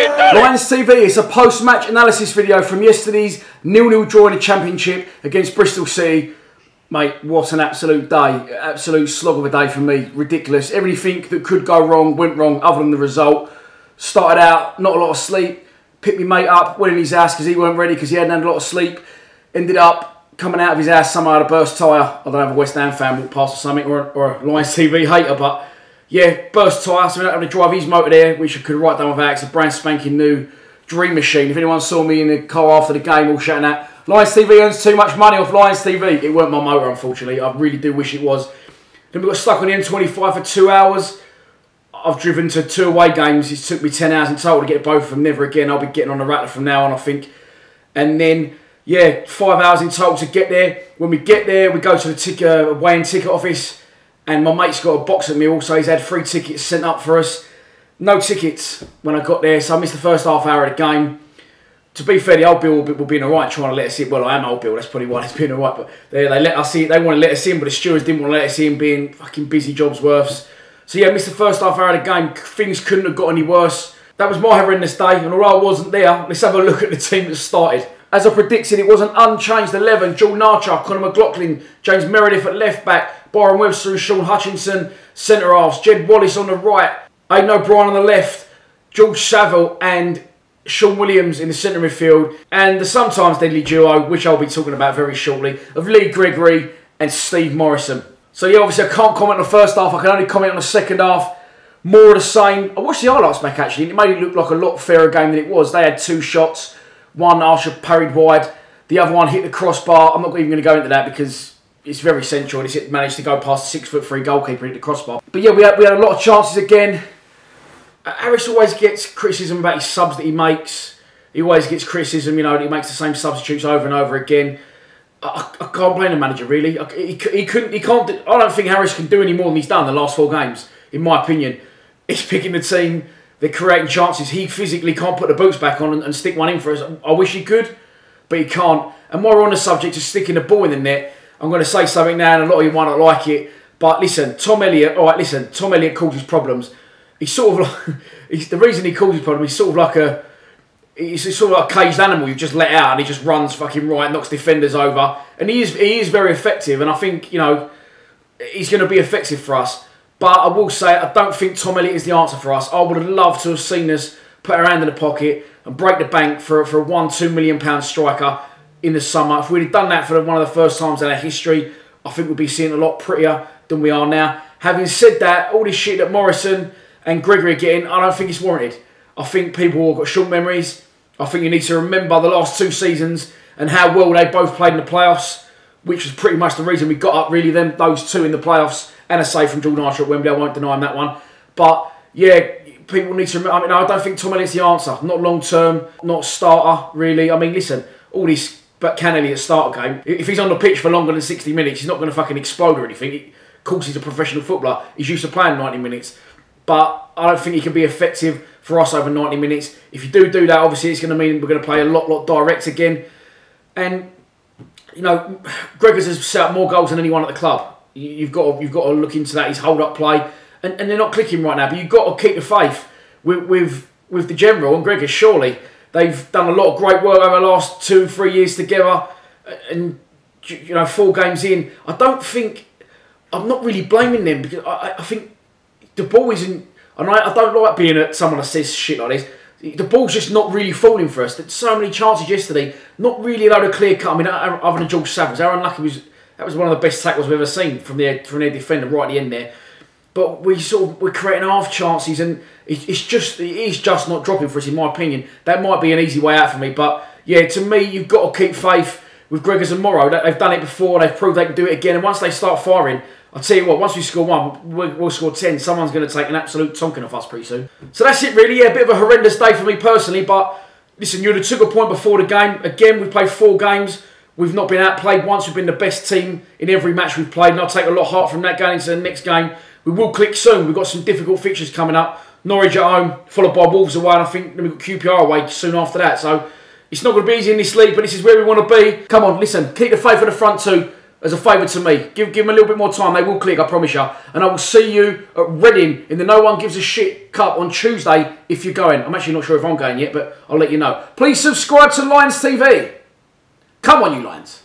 Lions TV, it's a post-match analysis video from yesterday's 0-0 draw in the Championship against Bristol City. Mate, what an absolute day. Absolute slog of a day for me. Ridiculous. Everything that could go wrong went wrong other than the result. Started out, not a lot of sleep. Picked my mate up, went in his house because he weren't ready because he hadn't had a lot of sleep. Ended up coming out of his house, somehow had a burst tyre. I don't have a West Ham fan walk past or something, or a Lions TV hater, but yeah, burst tyre, so we don't have to drive his motor there, which I could write down with Alex, a brand spanking new dream machine. If anyone saw me in the car after the game all shouting out, Lions TV earns too much money off Lions TV. It weren't my motor, unfortunately. I really do wish it was. Then we got stuck on the M25 for 2 hours. I've driven to 2 away games. It took me 10 hours in total to get both of them. Never again. I'll be getting on the rattler from now on, I think. And then, yeah, 5 hours in total to get there. When we get there, we go to the weighing ticket office. And my mate's got a box at me also. He's had 3 tickets sent up for us. No tickets when I got there, so I missed the first half hour of the game. To be fair, the old Bill will be alright trying to let us in. Well, I am old Bill, that's probably why it's been alright. But they let us in. They want to let us in, but the stewards didn't want to let us in, being fucking busy jobs worths. So yeah, I missed the first half hour of the game. Things couldn't have got any worse. That was my horrendous day, and although I wasn't there, let's have a look at the team that started. As I predicted, it was an unchanged 11. Jordan Archer, Conor McLaughlin, James Meredith at left back, Byron Webster and Sean Hutchinson, centre halves, Jed Wallace on the right, Aidan O'Brien on the left, George Saville and Sean Williams in the centre midfield, and the sometimes deadly duo, which I'll be talking about very shortly, of Lee Gregory and Steve Morrison. So yeah, obviously I can't comment on the first half, I can only comment on the second half. More of the same. I watched the highlights back actually, and it made it look like a lot fairer game than it was. They had 2 shots. One Archer parried wide, the other one hit the crossbar. I'm not even going to go into that because it's very central. He managed to go past the 6'3" goalkeeper hit the crossbar. But yeah, we had a lot of chances again. Harris always gets criticism about his subs that he makes. He always gets criticism, you know, that he makes the same substitutes over and over again. I can't blame the manager really. He can't. I don't think Harris can do any more than he's done the last 4 games, in my opinion. He's picking the team. They're creating chances. He physically can't put the boots back on and stick one in for us. I wish he could, but he can't. And while we're on the subject of sticking the ball in the net, I'm going to say something now, and a lot of you might not like it. But listen, Tom Elliott. All right, listen. Tom Elliott causes problems. He's sort of like the reason he causes problems. He's sort of like a caged animal you just let out, and he just runs fucking right, knocks defenders over, and he is very effective. And I think, you know, he's going to be effective for us. But I will say, I don't think Tom Elliott is the answer for us. I would have loved to have seen us put our hand in the pocket and break the bank for a £1-2 million striker in the summer. If we'd have done that for one of the first times in our history, I think we'd be seeing a lot prettier than we are now. Having said that, all this shit that Morrison and Gregory are getting, I don't think it's warranted. I think people have got short memories. I think you need to remember the last 2 seasons and how well they both played in the playoffs, which was pretty much the reason we got up, really, those 2 in the playoffs. And a save from Jordan Archer at Wembley, I won't deny him that one. But yeah, people need to remember. I mean, I don't think Tom Elliott's the answer. Not long term, not starter, really. I mean, listen, all this, but can Elliott start a game? If he's on the pitch for longer than 60 minutes, he's not going to fucking explode or anything. Of course, he's a professional footballer. He's used to playing 90 minutes. But I don't think he can be effective for us over 90 minutes. If you do that, obviously, it's going to mean we're going to play a lot direct again. And, you know, Gregors has set up more goals than anyone at the club. You've got to look into that. His hold-up play, and they're not clicking right now. But you've got to keep the faith with the general and Gregor. Surely they've done a lot of great work over the last 2-3 years together, and you know, 4 games in, I'm not really blaming them because I think the ball isn't. And I don't like being someone that says shit like this. The ball's just not really falling for us. There's so many chances yesterday, not really a load of clear cut. I mean, other than George Saville, how unlucky was. That was one of the best tackles we've ever seen from their defender right at the end there. But we're creating half chances, and it is just not dropping for us, in my opinion. That might be an easy way out for me, but yeah, to me, you've got to keep faith with Gregors and Moro. They've done it before. They've proved they can do it again. And once they start firing, I'll tell you what. Once we score 1, we'll score 10. Someone's going to take an absolute tonking off us pretty soon. So that's it, really. Yeah, a bit of a horrendous day for me personally. But listen, you'd have took a point before the game. Again, we played 4 games. We've not been outplayed once. We've been the best team in every match we've played. And I'll take a lot of heart from that going into the next game. We will click soon. We've got some difficult fixtures coming up. Norwich at home, followed by Wolves away. And I think then we've got QPR away soon after that. So it's not going to be easy in this league, but this is where we want to be. Come on, listen. Keep the faith in the front 2. as a favour to me. Give them a little bit more time. They will click, I promise you. And I will see you at Reading in the No One Gives a Shit Cup on Tuesday if you're going. I'm actually not sure if I'm going yet, but I'll let you know. Please subscribe to Lions TV. Come on, you Lions.